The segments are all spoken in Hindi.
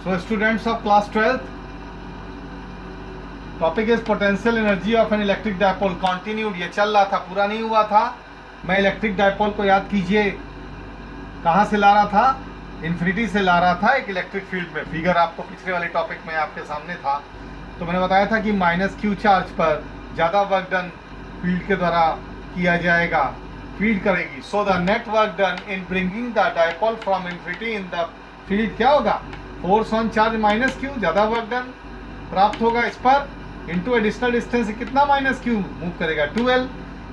So students of class 12th, topic is potential energy of an electric dipole. Continued, ये चल रहा था, पूरा नहीं हुआ था। मैं इलेक्ट्रिक डायपोल को याद कीजिए कहाँ से ला रहा था, इन्फिनिटी से ला रहा था एक इलेक्ट्रिक फील्ड में। फिगर आपको पिछले वाले टॉपिक में आपके सामने था, तो मैंने बताया था कि माइनस क्यू चार्ज पर ज़्यादा वर्क डन फील्ड के द्वारा किया जाएगा, फील्ड करेगी। So the net work done in bringing the dipole from infinity in the field क्या होगा, force on charge minus Q, ज़्यादा वर्क डन प्राप्त होगा इस पर, इंटू एडिशनल डिस्टेंस कितना माइनस क्यू मूव करेगा 12,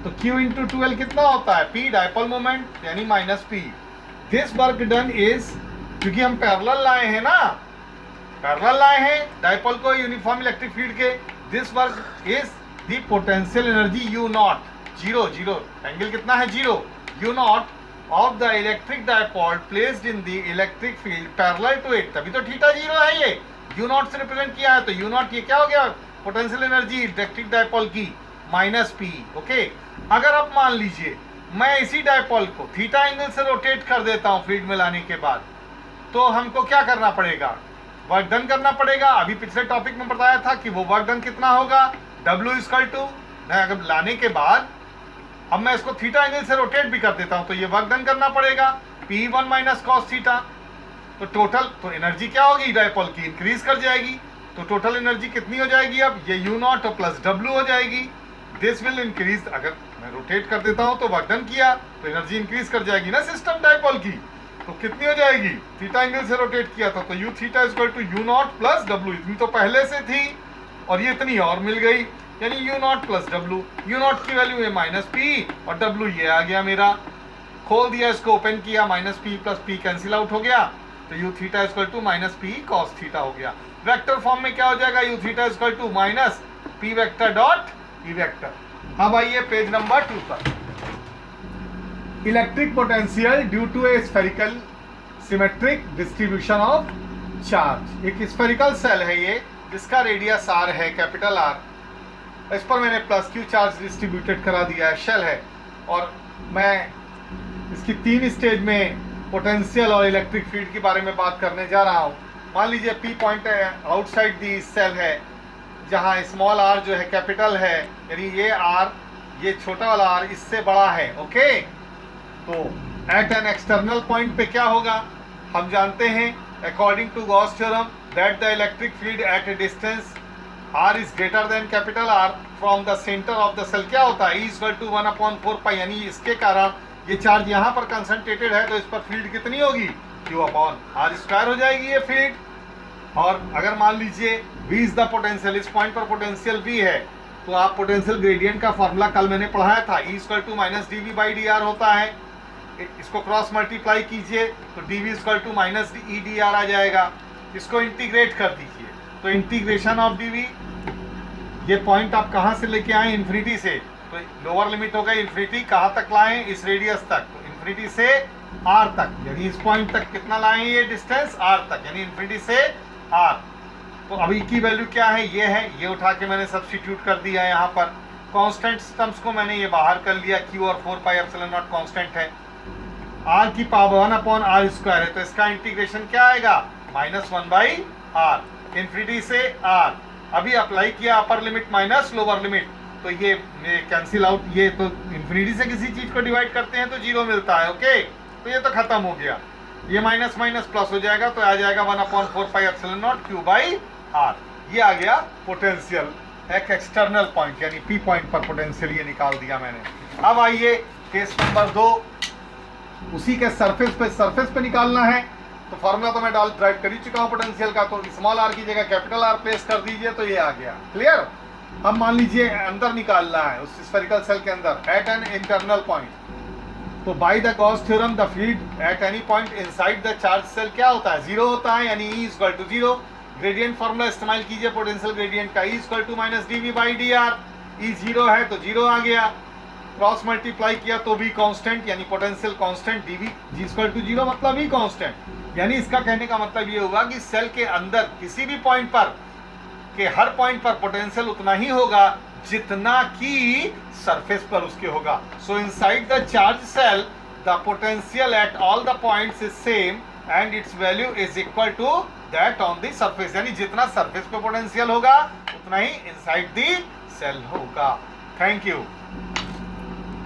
तो क्यू इंटू 12 कितना होता है, पी डायपोल मोमेंट यानी minus P. This work done is, क्योंकि हम पैरेलल लाए हैं ना, पैरेलल लाए हैं डायपोल को यूनिफॉर्म इलेक्ट्रिक फील्ड के। This work is the potential energy U naught, zero zero, angle कितना है zero, U naught of the electric dipole placed in the electric field parallel to it, तभी तो थीटा जीरो है। ये यू नॉट से रिप्रेजेंट किया है, तो यू नॉट ये क्या हो गया, पोटेंशियल एनर्जी इलेक्ट्रिक डायपोल की माइनस पी। ओके, अगर आप मान लीजिए मैं इसी डायपोल को थीटा एंगल से रोटेट कर देता हूं फील्ड में लाने के बाद, तो हमको क्या करना पड़ेगा, वर्क डन करना पड़ेगा। अभी पिछले टॉपिक में बताया था कि वो वर्क डन कितना होगा, W इक्वल टू, अगर लाने के बाद अब मैं इसको थीटा एंगल से रोटेट भी कर देता हूं, तो ये वर्क डन करना पड़ेगा P1 माइनस कॉस थीटा। तो टोटल तो एनर्जी क्या होगी डायपोल की, इंक्रीज कर जाएगी। तो टोटल एनर्जी कितनी हो जाएगी, अब ये यू नॉट प्लस डब्ल्यू हो जाएगी। दिस विल इंक्रीज, अगर मैं रोटेट कर देता हूं तो वर्क डन किया तो एनर्जी इंक्रीज कर जाएगी ना सिस्टम डायपोल की। तो कितनी हो जाएगी, थीटा एंगल से रोटेट किया था तो U theta equal to U naught plus W, इतनी तो पहले से थी और ये इतनी और मिल गई, यानी U naught plus W. U naught की वैल्यू है माइनस पी और डब्ल्यू ये आ गया मेरा, खोल दिया इसको, ओपन किया, minus P plus P cancel out हो गया, तो U theta equal to minus P cos theta हो गया। वेक्टर फॉर्म में क्या हो जाएगा, U theta equal to minus P vector dot E vector. अब आइए पेज नंबर 2 पर। Electric potential due to a spherical symmetric distribution of charge. एक स्फेरिकल सेल है ये, जिसका रेडियस आर है, कैपिटल आर। इस पर मैंने प्लस क्यू चार्ज डिस्ट्रीब्यूटेड करा दिया है, शेल है, और मैं इसकी 3 स्टेज में पोटेंशियल और इलेक्ट्रिक फील्ड के बारे में बात करने जा रहा हूँ। मान लीजिए P point outside the shell है, जहाँ स्मॉल आर जो है कैपिटल है, यानी ये आर, ये छोटा वाला आर इससे बड़ा है। ओके, तो एट एन एक्सटर्नल पॉइंट पे क्या होगा, हम जानते हैं according to Gauss theorem that the electric field at a distance R is greater than capital R from the centre of the shell क्या होता है, ई इक्वल टू 1/4 पाई, यानी इसके कारण ये चार्ज यहाँ पर कंसंट्रेटेड है तो इस पर फील्ड कितनी होगी, Q/r² हो जाएगी ये फील्ड। और अगर मान लीजिए V इज द पोटेंशियल, इस पॉइंट पर पोटेंशियल V है, तो आप पोटेंशियल ग्रेडियंट का फॉर्मूला कल मैंने पढ़ाया था, E equal to minus dV/dr होता है। इसको क्रॉस मल्टीप्लाई कीजिए तो dV equal to minus dr आ जाएगा। इसको इंटीग्रेट कर दीजिए, तो इंटीग्रेशन ऑफ dV, ये पॉइंट आप कहाँ से लेके आए, इन्फिनिटी से, तो लोअर लिमिट हो गई इन्फिनिटी, कहाँ तक लाए, इस रेडियस तक, तो इन्फिनिटी से r तक, यानी इस पॉइंट तक कितना लाए ये डिस्टेंस r तक, यानी इन्फिनिटी से r। तो अभी की वैल्यू क्या है, ये है, ये उठा के मैंने सब्स्टिट्यूट कर दिया यहाँ पर। कांस्टेंट टर्म्स को मैंने ये बाहर कर लिया, q और 4πε0 कांस्टेंट है, r की पावर 1/r² है, तो इसका इंटीग्रेशन क्या आएगा, -1/r, इन्फिनिटी से r। अभी अप्लाई किया upper limit minus lower limit, तो ये कैंसिल आउट, ये तो इन्फिनिटी से किसी चीज को डिवाइड करते हैं तो जीरो मिलता है। ओके, तो ये तो खत्म हो गया, ये माइनस माइनस प्लस हो जाएगा, तो आ जाएगा 1/4πε0 Q/r। ये आ गया पोटेंशियल एक एक्सटर्नल पॉइंट, यानी पी पॉइंट पर पोटेंशियल ये निकाल दिया मैंने। अब आइए केस नंबर 2, उसी के सरफेस पे निकालना है, तो फॉर्मूला तो मैं ड्राइव कर ही चुका हूँ पोटेंशियल का, तो स्मॉल आर की जगह कैपिटल आर प्लेस कर दीजिए, तो ये आ गया, क्लियर। अब मान लीजिए अंदर निकालना है उस स्फेरिकल सेल के अंदर एट एन इंटरनल पॉइंट, तो by the Gauss theorem the field at any point inside the charge shell क्या होता है, जीरो होता है, यानी E equal to zero. Gradient formula इस्तेमाल कीजिए पोटेंशियल ग्रेडियंट का, E equal to minus dV/dr, E zero है तो जीरो आ गया, क्रॉस मल्टीप्लाई किया तो भी कांस्टेंट, यानी potential constant, dV G equal to zero मतलब ही कांस्टेंट। यानी इसका कहने का मतलब ये हुआ कि सेल के अंदर किसी भी पॉइंट पर के हर पॉइंट पर पोटेंशियल उतना ही होगा जितना कि सरफेस पर उसके होगा। So inside the charge shell the potential at all the points is same and its value is equal to that on the surface, यानी जितना सरफेस पे पोटेंशियल होगा उतना ही इनसाइड द सेल होगा। Thank you.